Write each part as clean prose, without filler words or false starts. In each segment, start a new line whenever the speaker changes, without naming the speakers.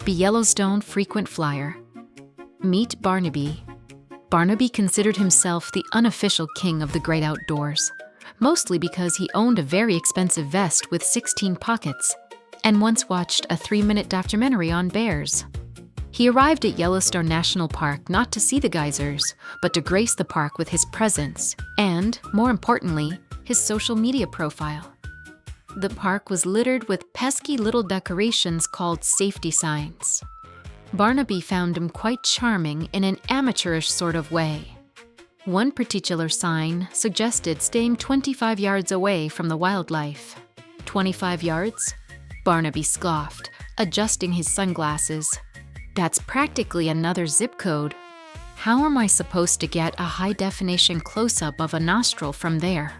Be Yellowstone frequent flyer. Meet Barnaby. Barnaby considered himself the unofficial king of the great outdoors, mostly because he owned a very expensive vest with 16 pockets and once watched a 3-minute documentary on bears. He arrived at Yellowstone National Park not to see the geysers, but to grace the park with his presence and, more importantly, his social media profile. The park was littered with pesky little decorations called safety signs. Barnaby found them quite charming in an amateurish sort of way. One particular sign suggested staying 25 yards away from the wildlife. 25 yards? Barnaby scoffed, adjusting his sunglasses. That's practically another zip code. How am I supposed to get a high-definition close-up of a nostril from there?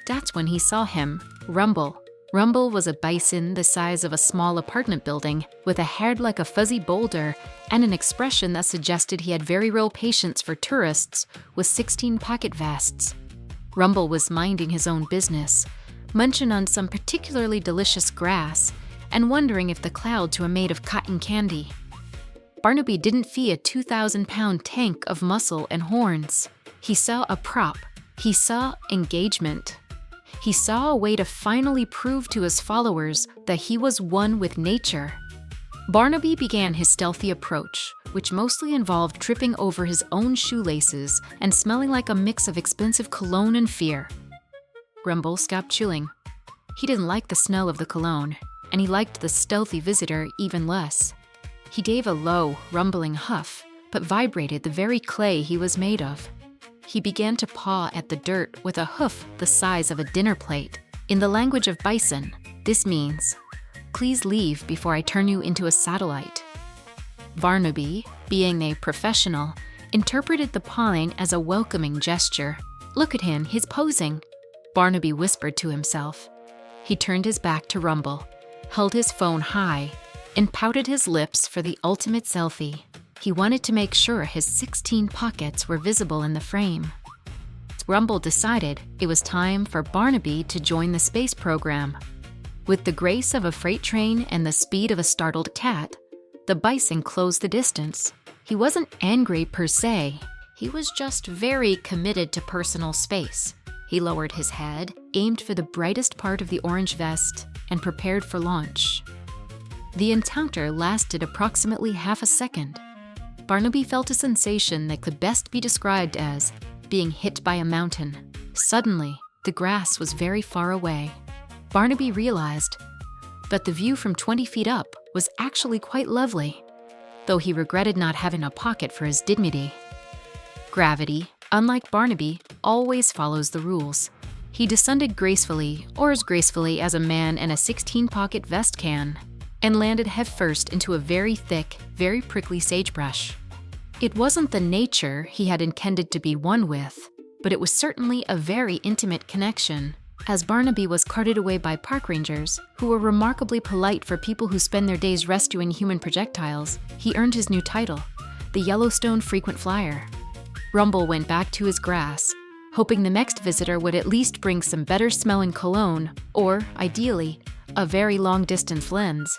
That's when he saw him, Rumble. Rumble was a bison the size of a small apartment building, with a head like a fuzzy boulder and an expression that suggested he had very real patience for tourists with 16 pocket vests. Rumble was minding his own business, munching on some particularly delicious grass and wondering if the clouds were made of cotton candy. Barnaby didn't fee a 2,000-pound tank of muscle and horns. He saw a prop. He saw engagement. He saw a way to finally prove to his followers that he was one with nature. Barnaby began his stealthy approach, which mostly involved tripping over his own shoelaces and smelling like a mix of expensive cologne and fear. Rumble stopped chewing. He didn't like the smell of the cologne, and he liked the stealthy visitor even less. He gave a low, rumbling huff, but vibrated the very clay he was made of. He began to paw at the dirt with a hoof the size of a dinner plate. In the language of bison, this means, "Please leave before I turn you into a satellite." Barnaby, being a professional, interpreted the pawing as a welcoming gesture. "Look at him, he's posing," Barnaby whispered to himself. He turned his back to Rumble, held his phone high, and pouted his lips for the ultimate selfie. He wanted to make sure his 16 pockets were visible in the frame. Rumble decided it was time for Barnaby to join the space program. With the grace of a freight train and the speed of a startled cat, the bison closed the distance. He wasn't angry per se. He was just very committed to personal space. He lowered his head, aimed for the brightest part of the orange vest, and prepared for launch. The encounter lasted approximately half a second. Barnaby felt a sensation that could best be described as being hit by a mountain. Suddenly, the grass was very far away. Barnaby realized that the view from 20 feet up was actually quite lovely, though he regretted not having a pocket for his dignity. Gravity, unlike Barnaby, always follows the rules. He descended gracefully, or as gracefully as a man in a 16-pocket vest can, and landed headfirst into a very thick, very prickly sagebrush. It wasn't the nature he had intended to be one with, but it was certainly a very intimate connection, as Barnaby was carted away by park rangers, who were remarkably polite for people who spend their days rescuing human projectiles. He earned his new title, the Yellowstone frequent flyer. Rumble went back to his grass, hoping the next visitor would at least bring some better-smelling cologne, or, ideally, a very long-distance lens.